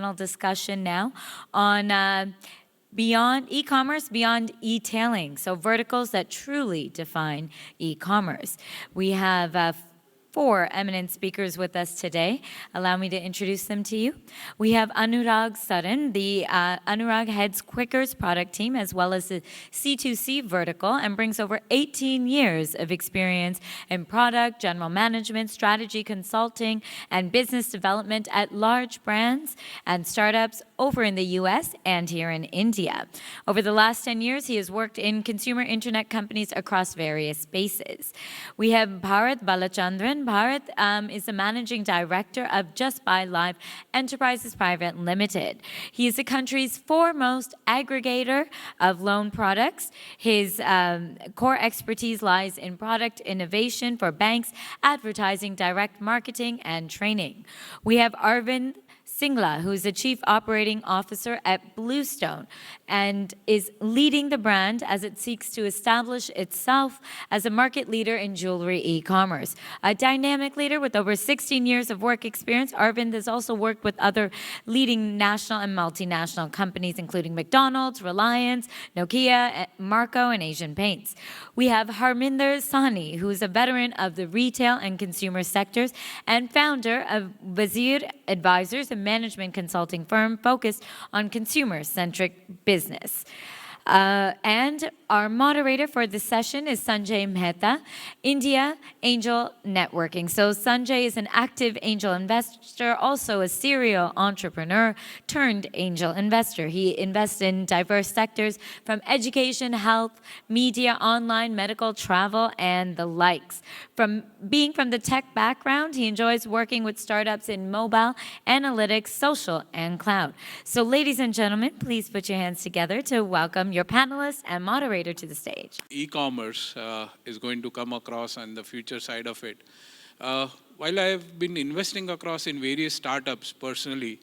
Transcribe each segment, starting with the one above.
panel discussion now on beyond e-commerce, beyond eTailing, so verticals that truly define e-commerce. We have four eminent speakers with us today. Allow me to introduce them to you. We have Anurag Sutton. Anurag heads Quicker's product team as well as the C2C vertical and brings over 18 years of experience in product, general management, strategy consulting, and business development at large brands and startups over in the US and here in India. Over the last 10 years, he has worked in consumer internet companies across various spaces. We have Bharat Balachandran. Bharat is the managing director of Just Buy Live Enterprises Private Limited. He is the country's foremost aggregator of loan products. His core expertise lies in product innovation for banks, advertising, direct marketing, and training. We have Arvind Singla, who is the Chief Operating Officer at Bluestone and is leading the brand as it seeks to establish itself as a market leader in jewelry e-commerce. A dynamic leader with over 16 years of work experience, Arvind has also worked with other leading national and multinational companies, including McDonald's, Reliance, Nokia, Marco, and Asian Paints. We have Harminder Sahni, who is a veteran of the retail and consumer sectors and founder of Wazir Advisors, a management consulting firm focused on consumer-centric business. And our moderator for this session is Sanjay Mehta, India Angel Networking. So Sanjay is an active angel investor, also a serial entrepreneur turned angel investor. He invests in diverse sectors from education, health, media, online, medical, travel, and the likes. From the tech background, he enjoys working with startups in mobile, analytics, social, and cloud. So ladies and gentlemen, please put your hands together to welcome your panelists and moderator to the stage. E-commerce is going to come across on the future side of it. While I have been investing across in various startups personally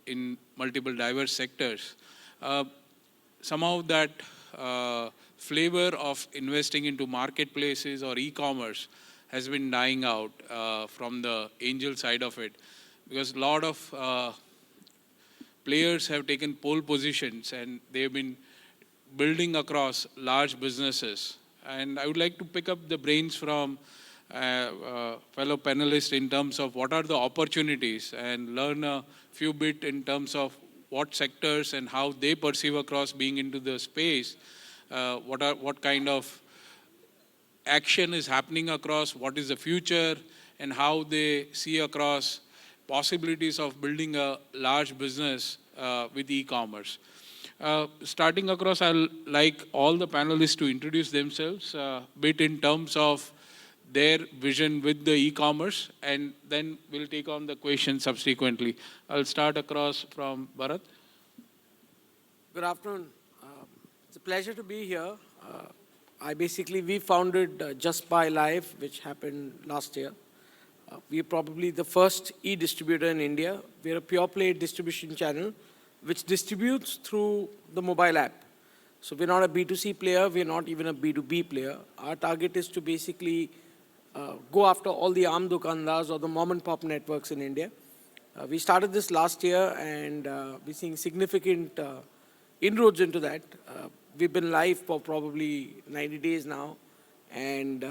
in multiple diverse sectors, somehow that flavor of investing into marketplaces or e-commerce has been dying out from the angel side of it, because a lot of players have taken pole positions and they've been building across large businesses. And I would like to pick up the brains from fellow panelists in terms of what are the opportunities and learn a few bit in terms of what sectors and how they perceive across being into the space, what kind of action is happening across, what is the future, and how they see across possibilities of building a large business with e-commerce. Starting across, I'll like all the panelists to introduce themselves a bit in terms of their vision with the e-commerce, and then we'll take on the questions subsequently. I'll start across from Bharat. Good afternoon. It's a pleasure to be here. We founded Just Buy Live, which happened last year. We're probably the first e-distributor in India. We're a pure play distribution channel which distributes through the mobile app. So we're not a B2C player, we're not even a B2B player. Our target is to basically go after all the Aam Dukandars or the mom and pop networks in India. We started this last year and we're seeing significant inroads into that. We've been live for probably 90 days now. And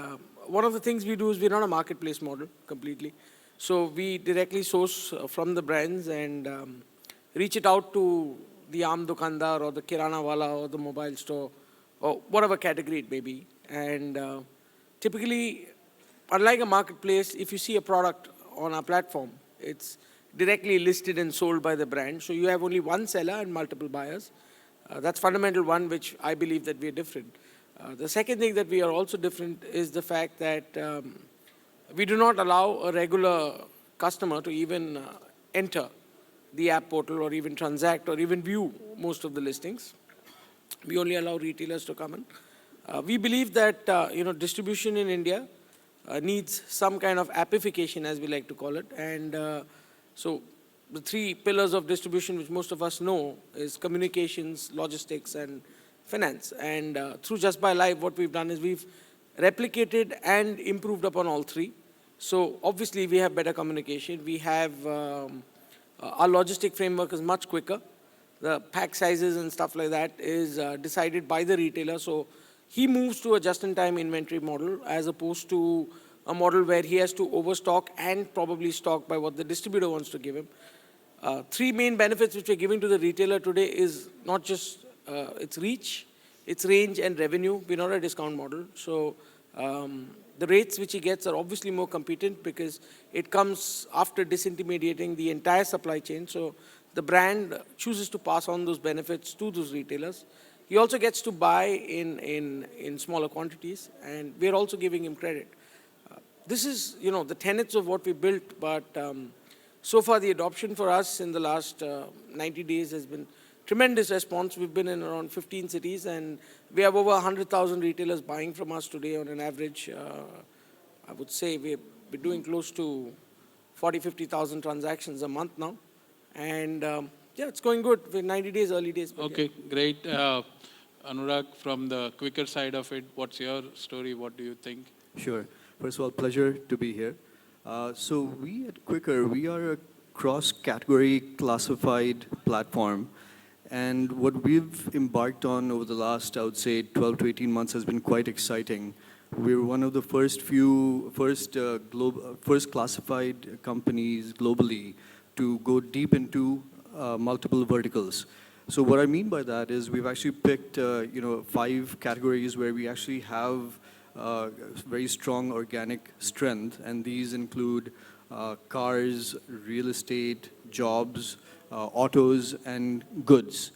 one of the things we do is we're not a marketplace model completely. So we directly source from the brands and reach it out to the Aam Dukandar or the Kirana Wala or the mobile store or whatever category it may be. And typically, unlike a marketplace, if you see a product on our platform, it's directly listed and sold by the brand. So you have only one seller and multiple buyers. That's fundamental one, which I believe that we're different. The second thing that we are also different is the fact that we do not allow a regular customer to even enter the app portal or even transact or even view most of the listings. We only allow retailers to come in. We believe that distribution in India needs some kind of appification, as we like to call it. And so the three pillars of distribution, which most of us know, is communications, logistics, and finance. And through Just Buy Live, what we've done is we've replicated and improved upon all three. So obviously we have better communication. We have Our logistic framework is much quicker. The pack sizes and stuff like that is decided by the retailer. So he moves to a just-in-time inventory model as opposed to a model where he has to overstock and probably stock by what the distributor wants to give him. Three main benefits which we're giving to the retailer today is not just its reach, its range and revenue. We're not a discount model. So the rates which he gets are obviously more competent because it comes after disintermediating the entire supply chain. So the brand chooses to pass on those benefits to those retailers. He also gets to buy in smaller quantities, and we're also giving him credit. This is, the tenets of what we built, but so far the adoption for us in the last 90 days has been tremendous response. We've been in around 15 cities, and we have over 100,000 retailers buying from us today on an average. I would say we're doing close to 40, 50,000 transactions a month now. And yeah, it's going good. We're 90 days, early days. Okay, great. Anurag, from the quicker side of it, what's your story? What do you think? Sure. First of all, pleasure to be here. So we at Quicker, we are a cross-category classified platform. And what we've embarked on over the last, I would say, 12 to 18 months has been quite exciting. We're one of the first classified companies globally to go deep into multiple verticals. So what I mean by that is we've actually picked 5 categories where we actually have very strong organic strength, and these include cars, real estate, jobs, autos, and goods.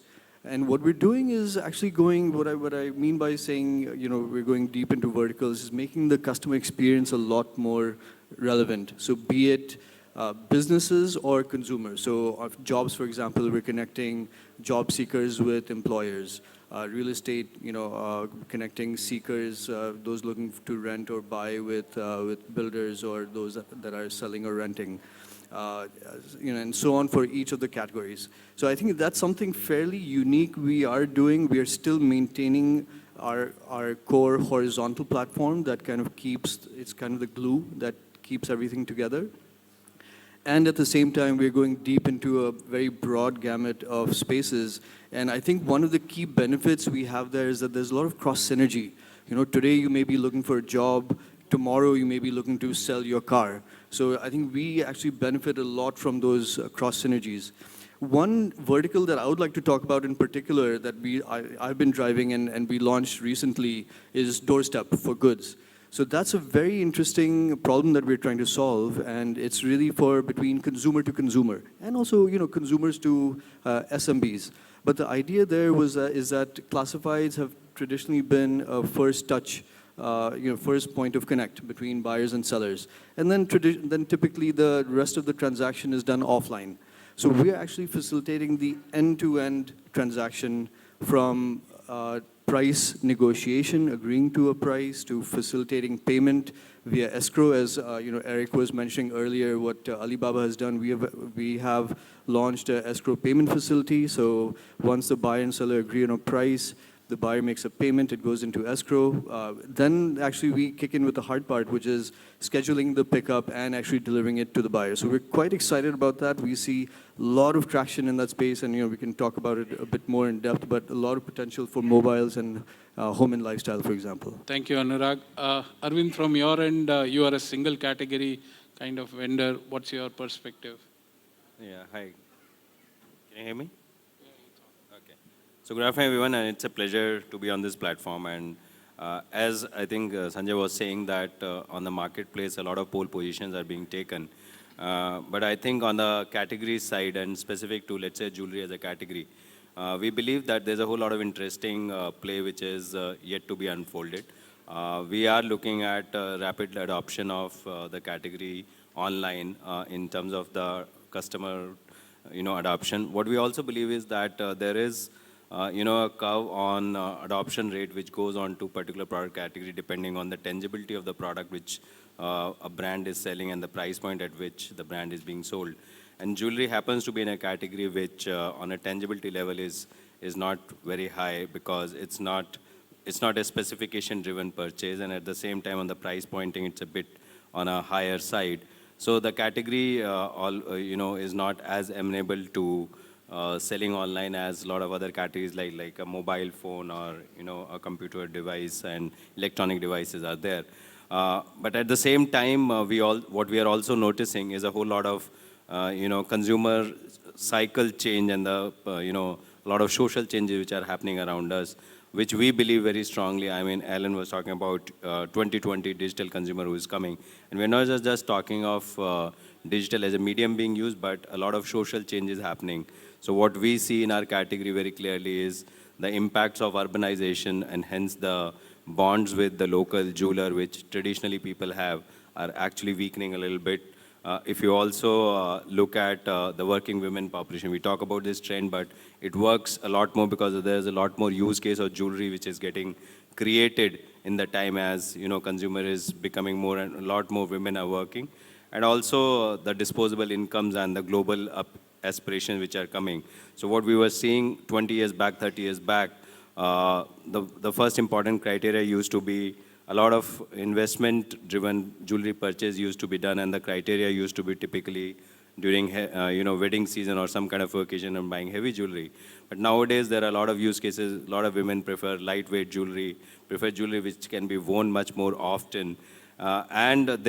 And what we're doing is actually going, what I mean by saying, we're going deep into verticals is making the customer experience a lot more relevant. So be it businesses or consumers. So jobs, for example, we're connecting job seekers with employers. Real estate, connecting seekers, those looking to rent or buy with builders or those that are selling or renting. And so on for each of the categories. So I think that's something fairly unique we are doing. We are still maintaining our core horizontal platform that kind of it's kind of the glue that keeps everything together. And at the same time, we're going deep into a very broad gamut of spaces. And I think one of the key benefits we have there is that there's a lot of cross synergy. Today you may be looking for a job. Tomorrow you may be looking to sell your car. So I think we actually benefit a lot from those cross synergies. One vertical that I would like to talk about in particular that I've been driving and we launched recently is doorstep for goods. So that's a very interesting problem that we're trying to solve, and it's really for between consumer to consumer, and also consumers to SMBs. But the idea there is that classifieds have traditionally been a first touch, first point of connect between buyers and sellers, and then typically the rest of the transaction is done offline. So we're actually facilitating the end-to-end transaction from price negotiation, agreeing to a price, to facilitating payment via escrow. As Eric was mentioning earlier, what Alibaba has done, we have launched an escrow payment facility. So once the buyer and seller agree on a price, the buyer makes a payment, it goes into escrow. Then actually we kick in with the hard part, which is scheduling the pickup and actually delivering it to the buyer. So we're quite excited about that. We see a lot of traction in that space, and we can talk about it a bit more in depth, but a lot of potential for mobiles and home and lifestyle, for example. Thank you, Anurag. Arvind, from your end, you are a single category kind of vendor. What's your perspective? Yeah, hi. Can you hear me? Okay. So good afternoon, everyone, and it's a pleasure to be on this platform. And as I think Sanjay was saying that on the marketplace, a lot of pole positions are being taken. But I think on the category side and specific to, let's say, jewelry as a category, we believe that there's a whole lot of interesting play which is yet to be unfolded. We are looking at rapid adoption of the category online in terms of the customer adoption. What we also believe is that there is a curve on adoption rate which goes on to particular product category depending on the tangibility of the product which a brand is selling and the price point at which the brand is being sold. And jewelry happens to be in a category which on a tangibility level is not very high because it's not a specification driven purchase, and at the same time on the price pointing it's a bit on a higher side. So the category, is not as amenable to selling online as a lot of other categories like a mobile phone or a computer device and electronic devices are there. But at the same time, what we are also noticing is a whole lot of consumer cycle change and a lot of social changes which are happening around us, which we believe very strongly. I mean, Alan was talking about 2020 digital consumer who is coming. And we're not just talking of digital as a medium being used, but a lot of social changes happening. So what we see in our category very clearly is the impacts of urbanization and hence the bonds with the local jeweler, which traditionally people have, are actually weakening a little bit. If you also look at the working women population, we talk about this trend, but it works a lot more because there's a lot more use case of jewelry which is getting created in the time as consumer is becoming more and a lot more women are working. And also the disposable incomes and the global aspirations which are coming. So what we were seeing 20 years back, 30 years back, the first important criteria used to be a lot of investment-driven jewelry purchase used to be done, and the criteria used to be typically during wedding season or some kind of occasion and buying heavy jewelry. But nowadays there are a lot of use cases. A lot of women prefer lightweight jewelry, prefer jewelry which can be worn much more often, and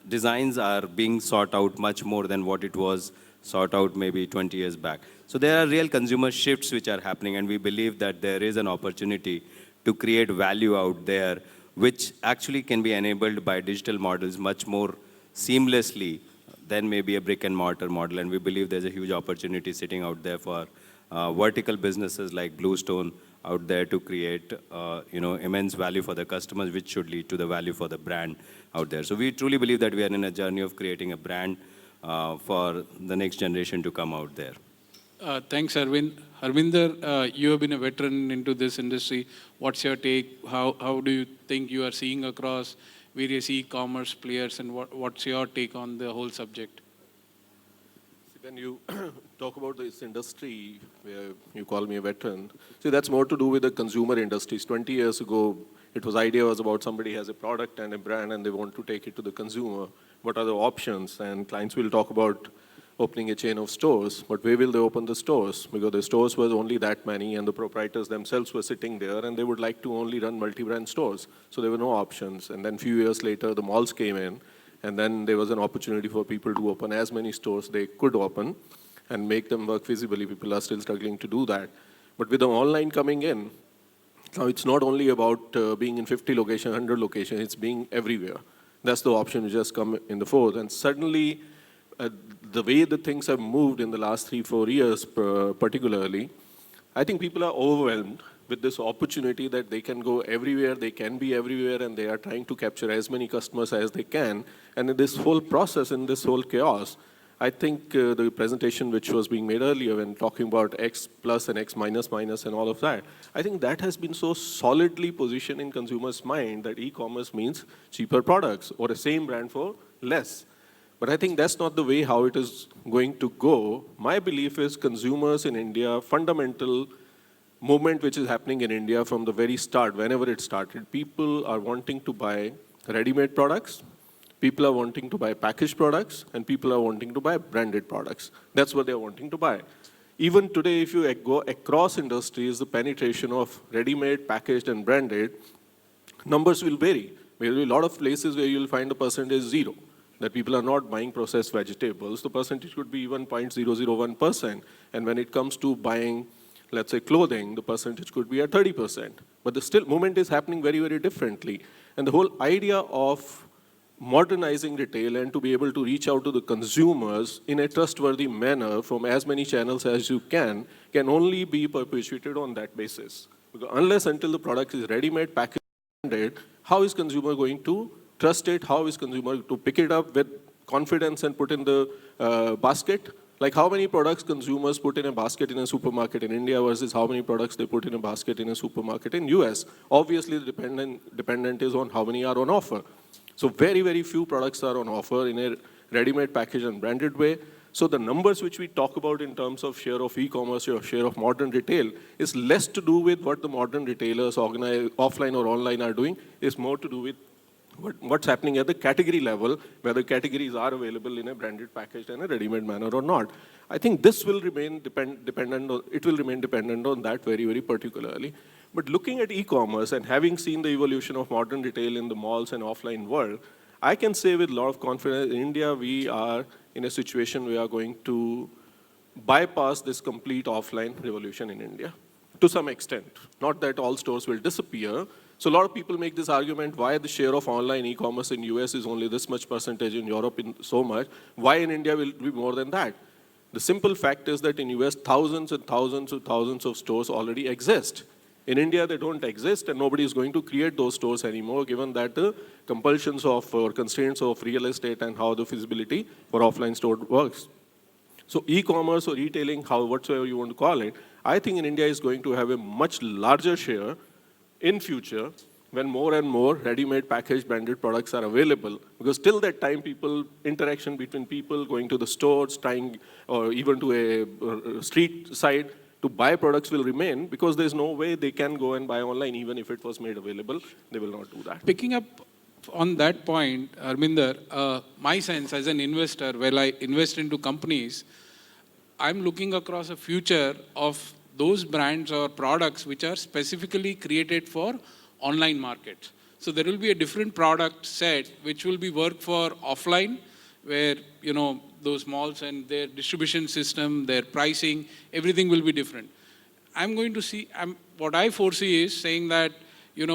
designs are being sought out much more than what it was sought out maybe 20 years back. So there are real consumer shifts which are happening, and we believe that there is an opportunity to create value out there, which actually can be enabled by digital models much more seamlessly than maybe a brick and mortar model. And we believe there's a huge opportunity sitting out there for vertical businesses like Bluestone out there to create immense value for the customers, which should lead to the value for the brand out there. So we truly believe that we are in a journey of creating a brand for the next generation to come out there. Thanks, Arvind. Harvinder, you have been a veteran into this industry. What's your take? How do you think you are seeing across various e-commerce players, and what's your take on the whole subject? When you talk about this industry, where you call me a veteran, see, that's more to do with the consumer industries. 20 years ago, idea was about somebody has a product and a brand and they want to take it to the consumer. What are the options? And clients will talk about opening a chain of stores, but where will they open the stores? Because the stores were only that many and the proprietors themselves were sitting there and they would like to only run multi-brand stores. So there were no options. And then a few years later, the malls came in, and then there was an opportunity for people to open as many stores they could open and make them work feasibly. People are still struggling to do that. But with the online coming in, now it's not only about being in 50 locations, 100 locations, it's being everywhere. That's the option which has come in the forth. And suddenly, the way the things have moved in the last 3-4 years particularly, I think people are overwhelmed with this opportunity that they can go everywhere, they can be everywhere, and they are trying to capture as many customers as they can. And in this whole process, in this whole chaos, I think the presentation which was being made earlier when talking about X plus and X minus minus and all of that, I think that has been so solidly positioned in consumers' mind that e-commerce means cheaper products or the same brand for less. But I think that's not the way how it is going to go. My belief is consumers in India, fundamental movement which is happening in India from the very start, whenever it started, people are wanting to buy ready-made products, people are wanting to buy packaged products, and people are wanting to buy branded products. That's what they're wanting to buy. Even today, if you go across industries, the penetration of ready-made, packaged, and branded, numbers will vary. There will be a lot of places where you'll find the percentage 0. That people are not buying processed vegetables, the percentage could be even 0.001%. And when it comes to buying, let's say, clothing, the percentage could be at 30%. But the still movement is happening very, very differently. And the whole idea of modernizing retail and to be able to reach out to the consumers in a trustworthy manner from as many channels as you can only be perpetuated on that basis. Because unless until the product is ready-made, packaged, how is consumer going to trust it? How is consumer to pick it up with confidence and put in the basket? Like how many products consumers put in a basket in a supermarket in India versus how many products they put in a basket in a supermarket in US? Obviously, the dependent is on how many are on offer. So very, very few products are on offer in a ready-made package and branded way. So the numbers which we talk about in terms of share of e-commerce or share of modern retail is less to do with what the modern retailers offline or online are doing. It's more to do with what's happening at the category level, whether categories are available in a branded package and a ready-made manner or not. I think this will remain dependent on, it will remain dependent on that very, very particularly. But looking at e-commerce and having seen the evolution of modern retail in the malls and offline world, I can say with a lot of confidence, in India, we are in a situation we are going to bypass this complete offline revolution in India to some extent. Not that all stores will disappear. So a lot of people make this argument why the share of online e-commerce in US is only this much percentage, in Europe in so much. Why in India will it be more than that? The simple fact is that in US, thousands and thousands and thousands of stores already exist. In India, they don't exist, and nobody is going to create those stores anymore, given that the compulsions of or constraints of real estate and how the feasibility for offline store works. So e-commerce or retailing, whatsoever you want to call it, I think in India is going to have a much larger share in future when more and more ready-made packaged branded products are available. Because till that time, interaction between people going to the stores, trying, or even to a street side to buy products will remain, because there's no way they can go and buy online even if it was made available. They will not do that. Picking up on that point, Arminder, my sense as an investor, while I invest into companies, I'm looking across a future of those brands or products which are specifically created for online markets. So there will be a different product set which will be work for offline, where those malls and their distribution system, their pricing, everything will be different. I'm going to see, what I foresee is saying that there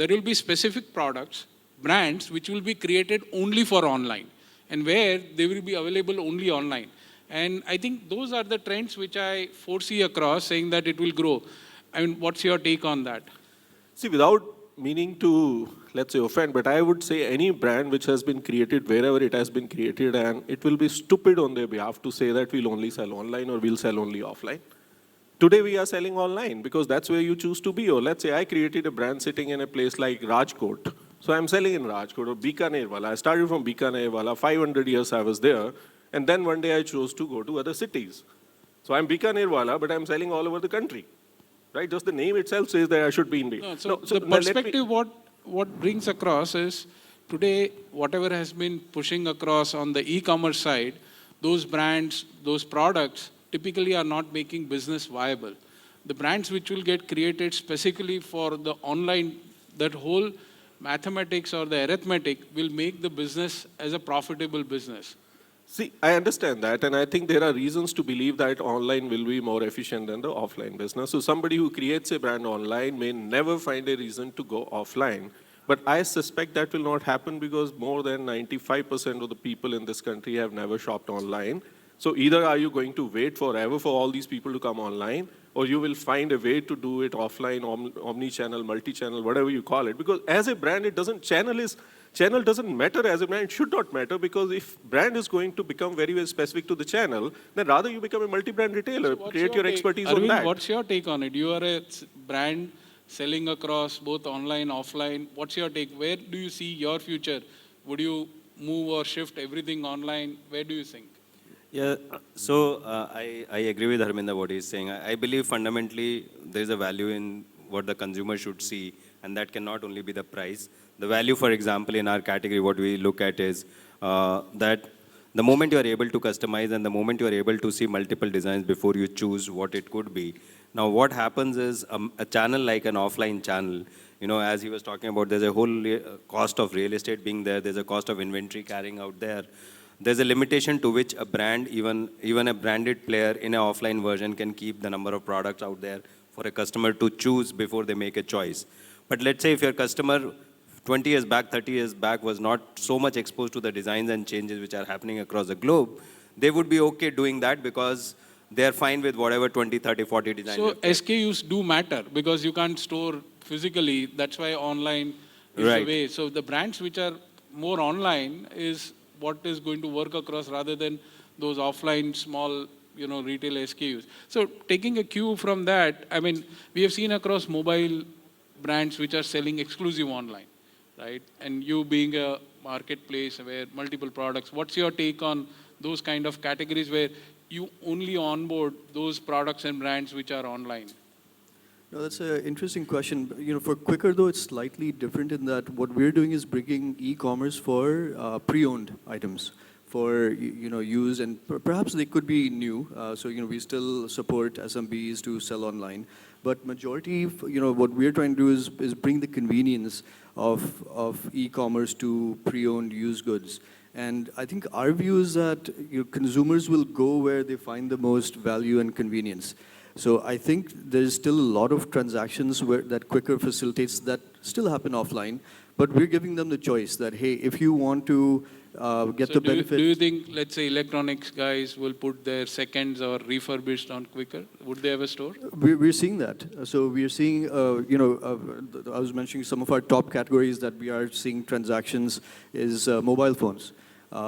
will be specific products, brands which will be created only for online, and where they will be available only online. And I think those are the trends which I foresee across, saying that it will grow. I mean, what's your take on that? See, without meaning to, let's say, offend, but I would say any brand which has been created wherever it has been created, and it will be stupid on their behalf to say that we'll only sell online or we'll sell only offline. Today we are selling online because that's where you choose to be. Or let's say I created a brand sitting in a place like Rajkot. So I'm selling in Rajkot or Bikaner Wala. I started from Bikaner Wala, 500 years I was there. And then one day I chose to go to other cities. So I'm Bikaner Wala, but I'm selling all over the country. Right? Just the name itself says that I should be in India. No, so the perspective what brings across is, today, whatever has been pushing across on the e-commerce side, those brands, those products typically are not making business viable. The brands which will get created specifically for the online, that whole mathematics or the arithmetic will make the business as a profitable business. See, I understand that, and I think there are reasons to believe that online will be more efficient than the offline business. So somebody who creates a brand online may never find a reason to go offline. But I suspect that will not happen because more than 95% of the people in this country have never shopped online. So either are you going to wait forever for all these people to come online, or you will find a way to do it offline, omni-channel, multi-channel, whatever you call it. Because as a brand, channel doesn't matter as a brand. It should not matter, because if brand is going to become very, very specific to the channel, then rather you become a multi-brand retailer, So create your expertise Arvind, on that. What's your take on it? You are a brand selling across both online, offline. What's your take? Where do you see your future? Would you move or shift everything online? Where do you think? Yeah, so I agree with Harminder what he's saying. I believe fundamentally there is a value in what the consumer should see, and that cannot only be the price. The value, for example, in our category, what we look at is that the moment you are able to customize and the moment you are able to see multiple designs before you choose what it could be. Now, what happens is a channel like an offline channel, as he was talking about, there's a whole cost of real estate being there. There's a cost of inventory carrying out there. There's a limitation to which a brand, even a branded player in an offline version, can keep the number of products out there for a customer to choose before they make a choice. But let's say if your customer 20 years back, 30 years back was not so much exposed to the designs and changes which are happening across the globe, they would be okay doing that because they're fine with whatever 20, 30, 40 designs. So SKUs do matter because you can't store physically. That's why online is the way. So the brands which are more online is what is going to work across rather than those offline small retail SKUs. So taking a cue from that, I mean, we have seen across mobile brands which are selling exclusive online, right? And you being a marketplace where multiple products, what's your take on those kind of categories where you only onboard those products and brands which are online? No, that's an interesting question. For Quicker though, it's slightly different in that what we're doing is bringing e-commerce for pre-owned items, for used, and perhaps they could be new. So we still support SMBs to sell online, but majority, what we're trying to do is bring the convenience of e-commerce to pre-owned used goods. And I think our view is that consumers will go where they find the most value and convenience. So I think there's still a lot of transactions that Quicker facilitates that still happen offline, but we're giving them the choice that, hey, if you want to get the benefit. Do you think, let's say, electronics guys will put their seconds or refurbished on Quicker? Would they have a store? We're seeing that. So we're seeing, I was mentioning some of our top categories that we are seeing transactions is mobile phones.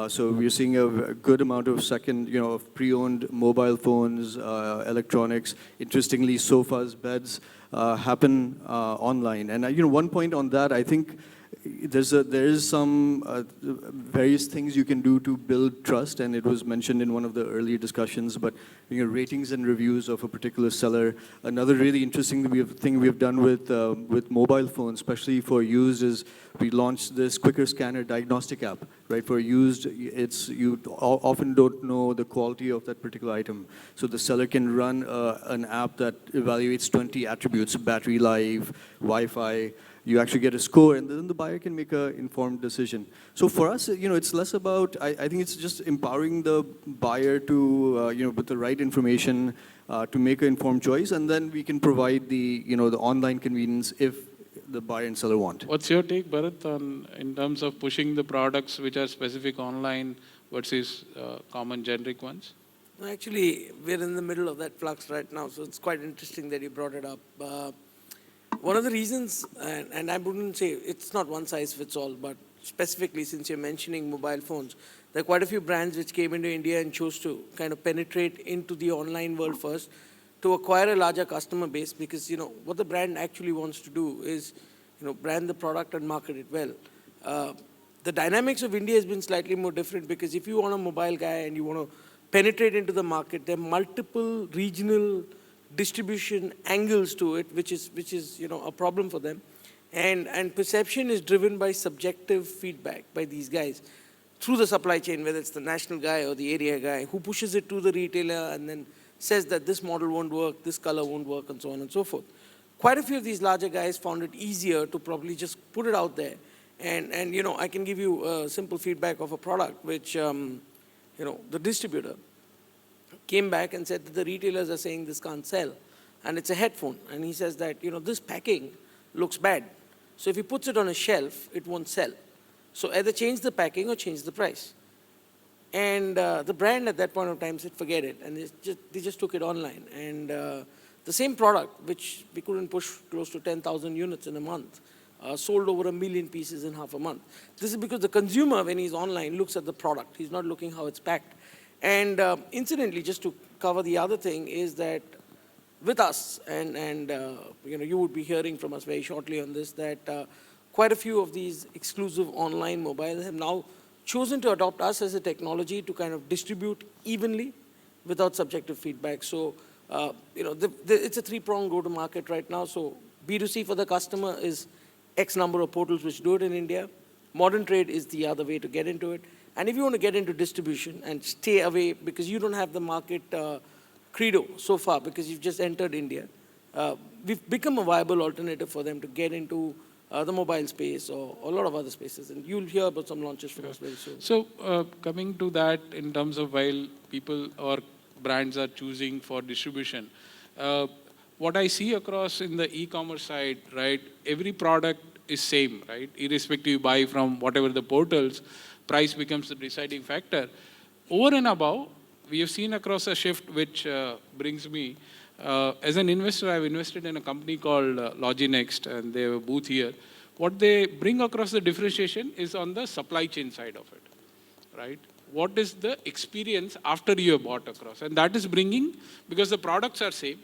So we're seeing a good amount of of pre-owned mobile phones, electronics. Interestingly, sofas, beds happen online. And one point on that, I think there is some various things you can do to build trust, and it was mentioned in one of the earlier discussions. But ratings and reviews of a particular seller. Another really interesting thing we've done with mobile phones, especially for used, is we launched this Quicker Scanner diagnostic app. Right, for used, you often don't know the quality of that particular item. So the seller can run an app that evaluates 20 attributes: battery life, Wi-Fi. You actually get a score, and then the buyer can make an informed decision. So for us, it's less about, I think it's just empowering the buyer to, with the right information to make an informed choice, and then we can provide the online convenience if the buyer and seller want. What's your take, Bharat, in terms of pushing the products which are specific online versus common generic ones? Actually, we're in the middle of that flux right now, so it's quite interesting that you brought it up. One of the reasons, and I wouldn't say it's not one size fits all, but specifically since you're mentioning mobile phones, there are quite a few brands which came into India and chose to kind of penetrate into the online world first to acquire a larger customer base, because what the brand actually wants to do is brand the product and market it well. The dynamics of India has been slightly more different, because if you want a mobile guy and you want to penetrate into the market, there are multiple regional distribution angles to it, which is a problem for them, and perception is driven by subjective feedback by these guys through the supply chain, whether it's the national guy or the area guy who pushes it to the retailer and then says that this model won't work, this color won't work, and so on and so forth. Quite a few of these larger guys found it easier to probably just put it out there, and I can give you simple feedback of a product which the distributor came back and said that the retailers are saying this can't sell, and it's a headphone, and he says that this packing looks bad, so if he puts it on a shelf, it won't sell. So either change the packing or change the price. And the brand at that point of time said, forget it, and they just took it online. And the same product, which we couldn't push close to 10,000 units in a month, sold over 1 million pieces in half a month. This is because the consumer, when he's online, looks at the product. He's not looking how it's packed. And incidentally, just to cover the other thing, is that with us, and you would be hearing from us very shortly on this, that quite a few of these exclusive online mobiles have now chosen to adopt us as a technology to kind of distribute evenly without subjective feedback. So, it's a three-pronged go-to-market right now. So B2C for the customer is X number of portals which do it in India. Modern trade is the other way to get into it. And if you want to get into distribution and stay away because you don't have the market credo so far because you've just entered India, we've become a viable alternative for them to get into the mobile space or a lot of other spaces. And you'll hear about some launches from us very soon. So coming to that, in terms of while people or brands are choosing for distribution, what I see across in the e-commerce side, right, every product is same, right? Irrespective you buy from whatever the portals, price becomes the deciding factor. Over and above, we have seen across a shift which brings me, as an investor, I've invested in a company called Loginext, and they have a booth here. What they bring across the differentiation is on the supply chain side of it, right? What is the experience after you have bought across? And that is bringing, because the products are same,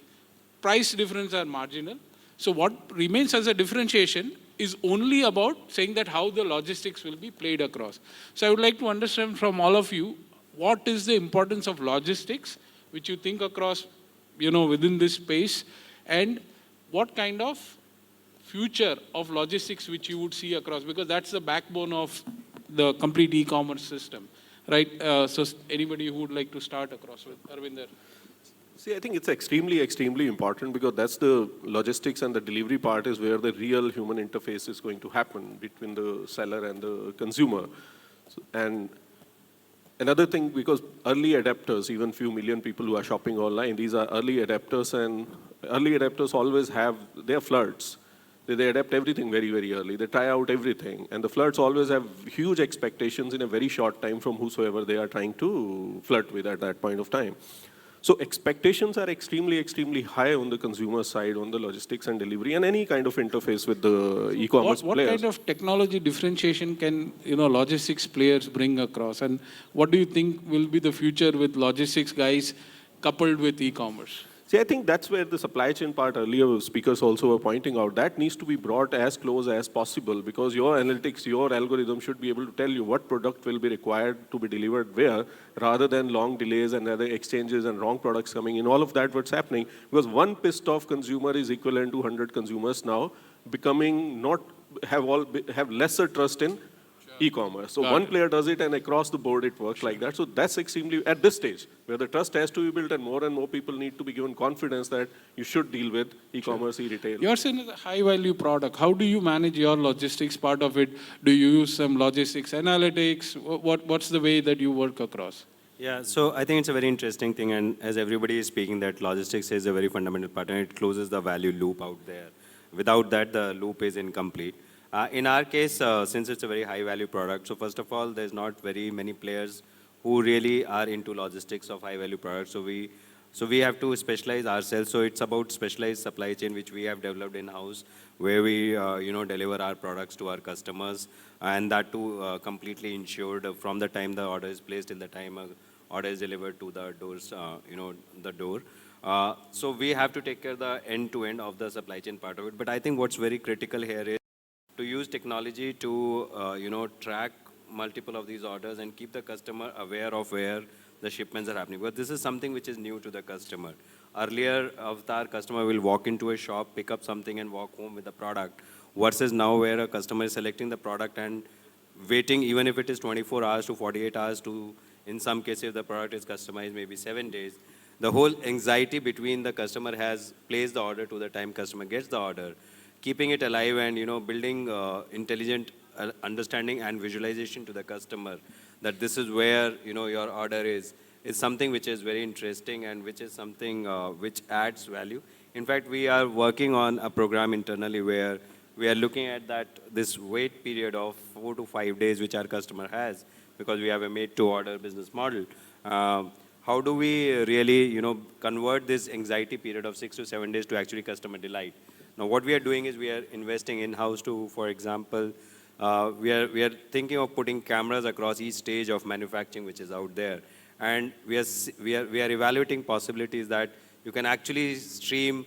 price difference are marginal. So what remains as a differentiation is only about saying that how the logistics will be played across. So I would like to understand from all of you, what is the importance of logistics, which you think across, within this space, and what kind of future of logistics which you would see across, because that's the backbone of the complete e-commerce system, right? So anybody who would like to start across with Arvinder? See, I think it's extremely, extremely important because that's the logistics and the delivery part is where the real human interface is going to happen between the seller and the consumer. And another thing, because early adapters, even few million people who are shopping online, these are early adapters, and early adapters always have, they're flirts. They adapt everything very, very early. They try out everything. And the flirts always have huge expectations in a very short time from whosoever they are trying to flirt with at that point of time. So expectations are extremely, extremely high on the consumer side, on the logistics and delivery, and any kind of interface with the e-commerce What players. kind of technology differentiation can logistics players bring across, and what do you think will be the future with logistics guys coupled with e-commerce? See, I think that's where the supply chain part earlier speakers also were pointing out. That needs to be brought as close as possible because your analytics, your algorithm should be able to tell you what product will be required to be delivered where, rather than long delays and other exchanges and wrong products coming in. All of that what's happening because one pissed off consumer is equivalent to 100 consumers now becoming not have lesser trust in e-commerce. So one player does it and across the board it works like that. So that's extremely, at this stage, where the trust has to be built and more people need to be given confidence that you should deal with e-commerce, e-retail. You're saying it's a high value product. How do you manage your logistics part of it? Do you use some logistics analytics? What's the way that you work across? Yeah, so I think it's a very interesting thing, and as everybody is speaking, that logistics is a very fundamental part, and it closes the value loop out there. Without that, the loop is incomplete. In our case, since it's a very high-value product, so first of all, there's not very many players who really are into logistics of high-value products. So we have to specialize ourselves. So it's about specialized supply chain, which we have developed in-house, where we deliver our products to our customers, and that too completely insured from the time the order is placed till the time order is delivered to the doors, the door. So we have to take care of the end-to-end of the supply chain part of it. But I think what's very critical here is to use technology to track multiple of these orders and keep the customer aware of where the shipments are happening. But this is something which is new to the customer. Earlier, our customer will walk into a shop, pick up something and walk home with the product, versus now where a customer is selecting the product and waiting, even if it is 24 hours to 48 hours to, in some cases, if the product is customized, maybe 7 days. The whole anxiety between the customer has placed the order to the time customer gets the order, keeping it alive and building intelligent understanding and visualization to the customer that this is where your order is something which is very interesting and which is something which adds value. In fact, we are working on a program internally where we are looking at this wait period of 4 to 5 days which our customer has because we have a made-to-order business model. How do we really convert this anxiety period of 6 to 7 days to actually customer delight? Now, what we are doing is we are investing in-house to, for example, we are thinking of putting cameras across each stage of manufacturing which is out there. And we are evaluating possibilities that you can actually stream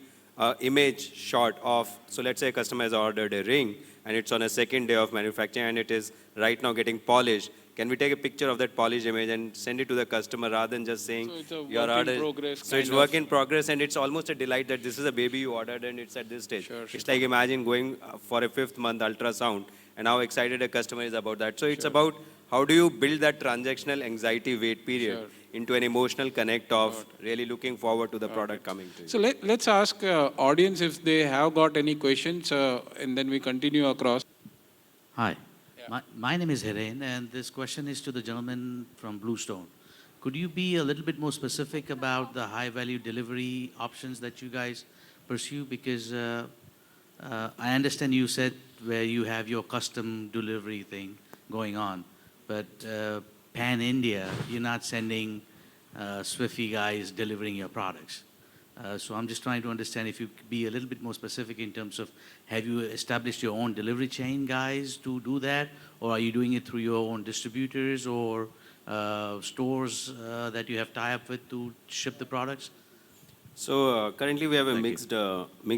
image shot of, so let's say a customer has ordered a ring and it's on a second day of manufacturing and it is right now getting polished. Can we take a picture of that polished image and send it to the customer rather than just saying your order? So it's work in progress and it's almost a delight that this is a baby you ordered and it's at this stage. Sure. It's like imagine going for a 5th month ultrasound and how excited a customer is about that. So it's about how do you build that transactional anxiety wait period into an emotional connect of really looking forward to the product coming to you. So let's ask audience if they have got any questions and then we continue across. Hi. My name is Hiren, and this question is to the gentleman from Bluestone. Could you be a little bit more specific about the high-value delivery options that you guys pursue? Because I understand you said where you have your custom delivery thing going on, but pan-India, you're not sending Swifty guys delivering your products. So I'm just trying to understand if you could be a little bit more specific in terms of have you established your own delivery chain guys to do that, or are you doing it through your own distributors or stores that you have tie-up with to ship the products? So currently we have a mixed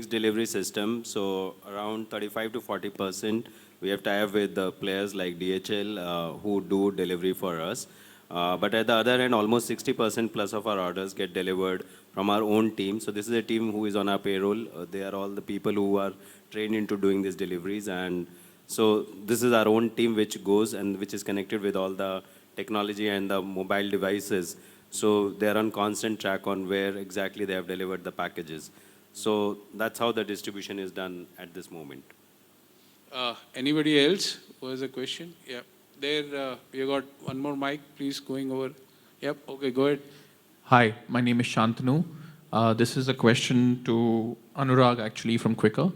delivery system. So around 35 to 40% we have tie-up with the players like DHL who do delivery for us. But at the other end, almost 60% plus of our orders get delivered from our own team. So this is a team who is on our payroll. They are all the people who are trained into doing these deliveries. And so this is our own team which goes and which is connected with all the technology and the mobile devices. So they are on constant track on where exactly they have delivered the packages. So that's how the distribution is done at this moment. Anybody else who has a question? Yeah. There, you got one more mic, please, going over. Yep, okay, go ahead. Hi, my name is Shantanu. This is a question to Anurag, actually, from Quicker.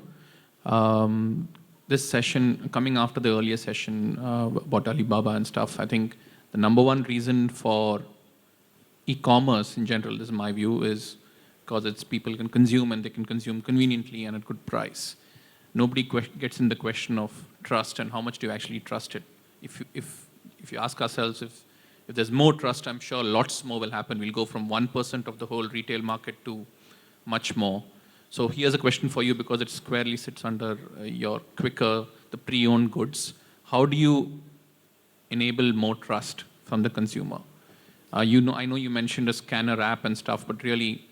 This session, coming after the earlier session about Alibaba and stuff, I think the number one reason for e-commerce in general, this is my view, is because it's people can consume and they can consume conveniently and at good price. Nobody gets in the question of trust and how much do you actually trust it. If you ask ourselves if there's more trust, I'm sure lots more will happen. We'll go from 1% of the whole retail market to much more. So here's a question for you because it squarely sits under your Quicker, the pre-owned goods. How do you enable more trust from the consumer? I know you mentioned a scanner app and stuff, but really,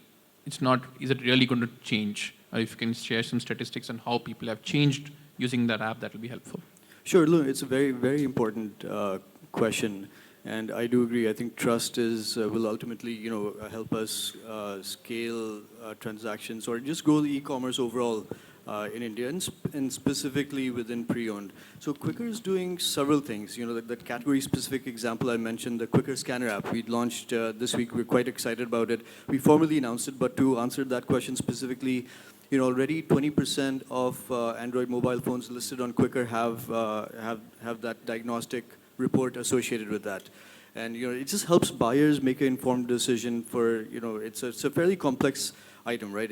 it's not. Is it really going to change? If you can share some statistics on how people have changed using that app, that will be helpful. Sure, look, it's a very, very important question, and I do agree. I think trust will ultimately, help us scale transactions or just grow the e-commerce overall in India, and specifically within pre-owned. So Quicker is doing several things. That category-specific example I mentioned, the Quicker Scanner app, we launched this week. We're quite excited about it. We formally announced it, but to answer that question specifically, already 20% of Android mobile phones listed on Quicker have that diagnostic report associated with that. And it just helps buyers make an informed decision for, it's a fairly complex item, right?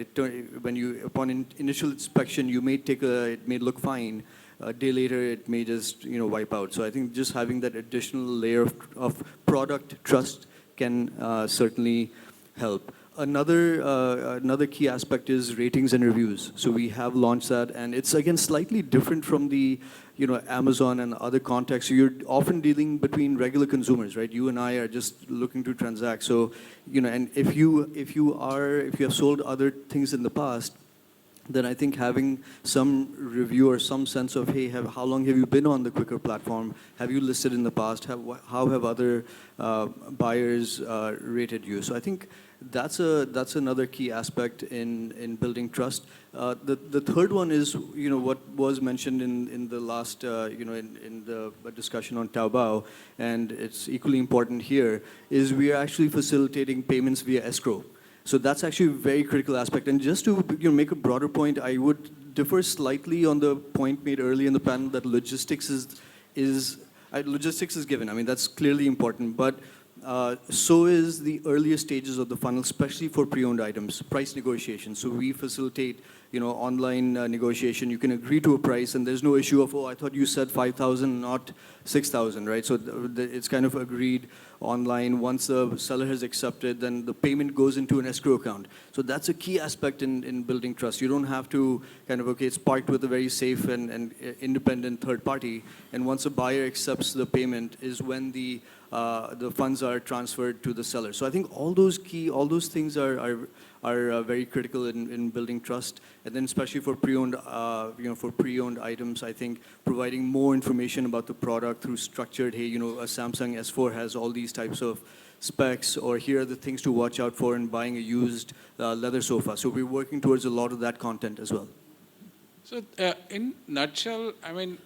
Upon initial inspection, it may look fine. A day later, it may just, wipe out. So I think just having that additional layer of product trust can certainly help. Another key aspect is ratings and reviews. So we have launched that, and it's again slightly different from the Amazon and other contexts. You're often dealing between regular consumers, right? You and I are just looking to transact. So and if you have sold other things in the past, then I think having some review or some sense of, hey, how long have you been on the Quicker platform? Have you listed in the past? How have other buyers rated you? So I think that's another key aspect in building trust. The third one is what was mentioned in the last in the discussion on Taobao, and it's equally important here, is we are actually facilitating payments via escrow. So that's actually a very critical aspect. And just to make a broader point, I would differ slightly on the point made earlier in the panel that logistics is given. I mean, that's clearly important, but so is the earlier stages of the funnel, especially for pre-owned items, price negotiation. So we facilitate online negotiation. You can agree to a price, and there's no issue of, oh, I thought you said 5,000, not 6,000, right? So it's kind of agreed online. Once the seller has accepted, then the payment goes into an escrow account. So that's a key aspect in building trust. You don't have to kind of, okay, it's parked with a very safe and independent third party, and once a buyer accepts the payment is when the funds are transferred to the seller. So I think all those things are very critical in building trust. And then especially for pre-owned, for pre-owned items, I think providing more information about the product through structured, hey, a Samsung S4 has all these types of specs, or here are the things to watch out for in buying a used leather sofa. So we're working towards a lot of that content as well. So in nutshell, I mean,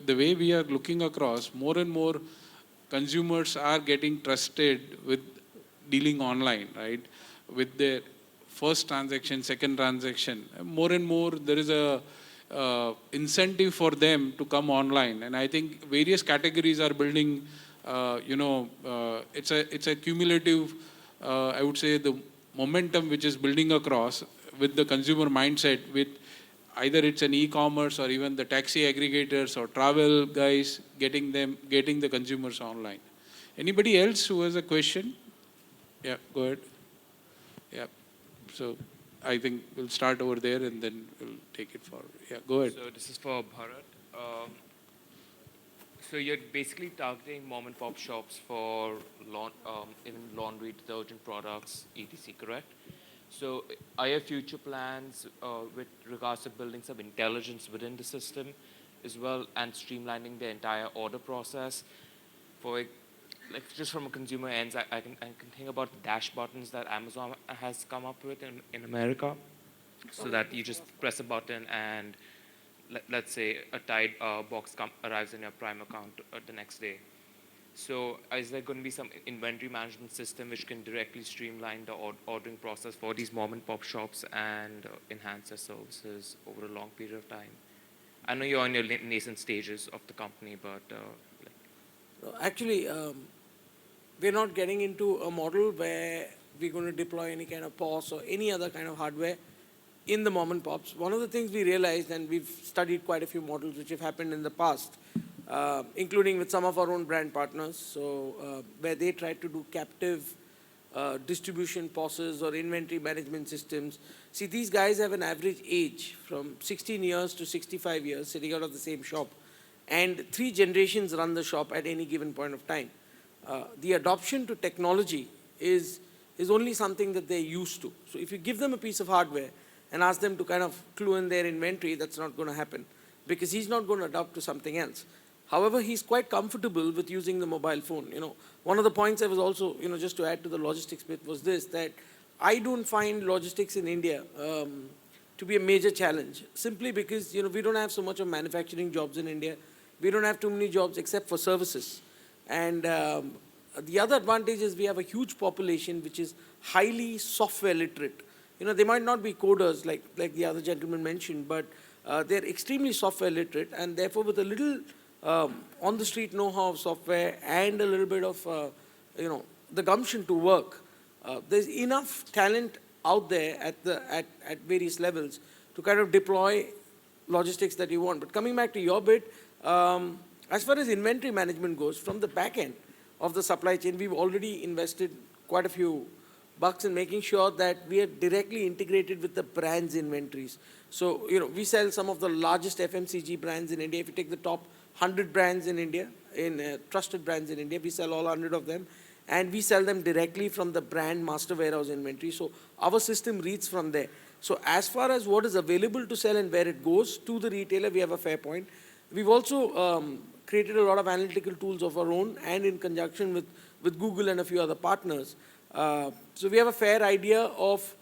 the way we are looking across, more and more consumers are getting trusted with dealing online, right? With their first transaction, second transaction. More and more, there is a incentive for them to come online. And I think various categories are building, it's a cumulative, I would say, the momentum which is building across with the consumer mindset, with either it's an e-commerce or even the taxi aggregators or travel guys getting the consumers online. Anybody else who has a question? Yeah, go ahead. Yeah, so I think we'll start over there and then we'll take it forward. Yeah, go ahead. So this is for Bharat. So you're basically targeting mom and pop shops for even laundry, detergent products, etc., correct? So are your future plans with regards to building some intelligence within the system as well and streamlining the entire order process? For like just from a consumer ends, I can think about the dash buttons that Amazon has come up with in America, so that you just press a button and let's say a Tide box arrives in your Prime account the next day. So is there going to be some inventory management system which can directly streamline the ordering process for these mom and pop shops and enhance their services over a long period of time? I know you're in your nascent stages of the company, but Actually, we're not getting into a model where we're going to deploy any kind of POS or any other kind of hardware in the mom and pops. One of the things we realized, and we've studied quite a few models which have happened in the past, including with some of our own brand partners, so where they tried to do captive distribution POSs or inventory management systems. See, these guys have an average age from 16 years to 65 years sitting out of the same shop. And 3 generations run the shop at any given point of time. The adoption to technology is only something that they're used to. So if you give them a piece of hardware and ask them to kind of clue in their inventory, that's not going to happen because he's not going to adapt to something else. However, he's quite comfortable with using the mobile phone. One of the points I was also, just to add to the logistics bit was this, that I don't find logistics in India to be a major challenge, simply because, we don't have so much of manufacturing jobs in India. We don't have too many jobs except for services. And the other advantage is we have a huge population which is highly software literate. They might not be coders like the other gentleman mentioned, but they're extremely software literate, and therefore with a little on-the-street know-how of software and a little bit of, the gumption to work, there's enough talent out there at various levels to kind of deploy logistics that you want. But coming back to your bit, as far as inventory management goes, from the back end of the supply chain, we've already invested quite a few bucks in making sure that we are directly integrated with the brand's inventories. So, we sell some of the largest FMCG brands in India. If you take the top 100 brands in India, trusted brands in India, we sell all 100 of them. And we sell them directly from the brand master warehouse inventory. So our system reads from there. So as far as what is available to sell and where it goes to the retailer, we have a fair point. We've also created a lot of analytical tools of our own and in conjunction with Google and a few other partners. So we have a fair idea of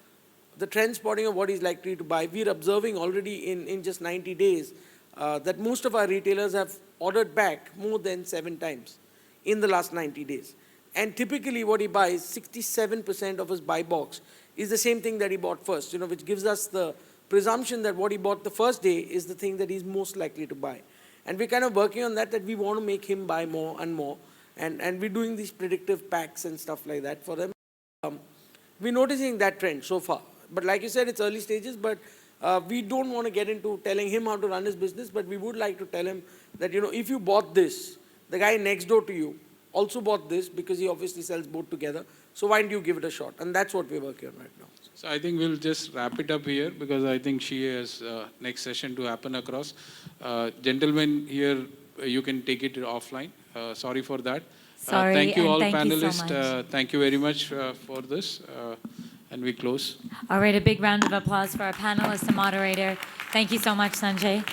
the trend spotting of what is likely to buy. We're observing already in just 90 days that most of our retailers have ordered back more than 7 times in the last 90 days. And typically what he buys, 67% of his buy box is the same thing that he bought first, which gives us the presumption that what he bought the first day is the thing that he's most likely to buy. And we're kind of working on that we want to make him buy more and more. And we're doing these predictive packs and stuff like that for them. We're noticing that trend so far. But like you said, it's early stages, but we don't want to get into telling him how to run his business, but we would like to tell him that, if you bought this, the guy next door to you also bought this because he obviously sells both together. So why don't you give it a shot? And that's what we're working on right now. So I think we'll just wrap it up here because I think she has next session to happen across. Gentlemen here, you can take it offline. Sorry for that. Sorry, thank you and all thank you so panelists. much. Thank you very much for this. And we close. All right, a big round of applause for our panelists and moderator. Thank you so much, Sanjay.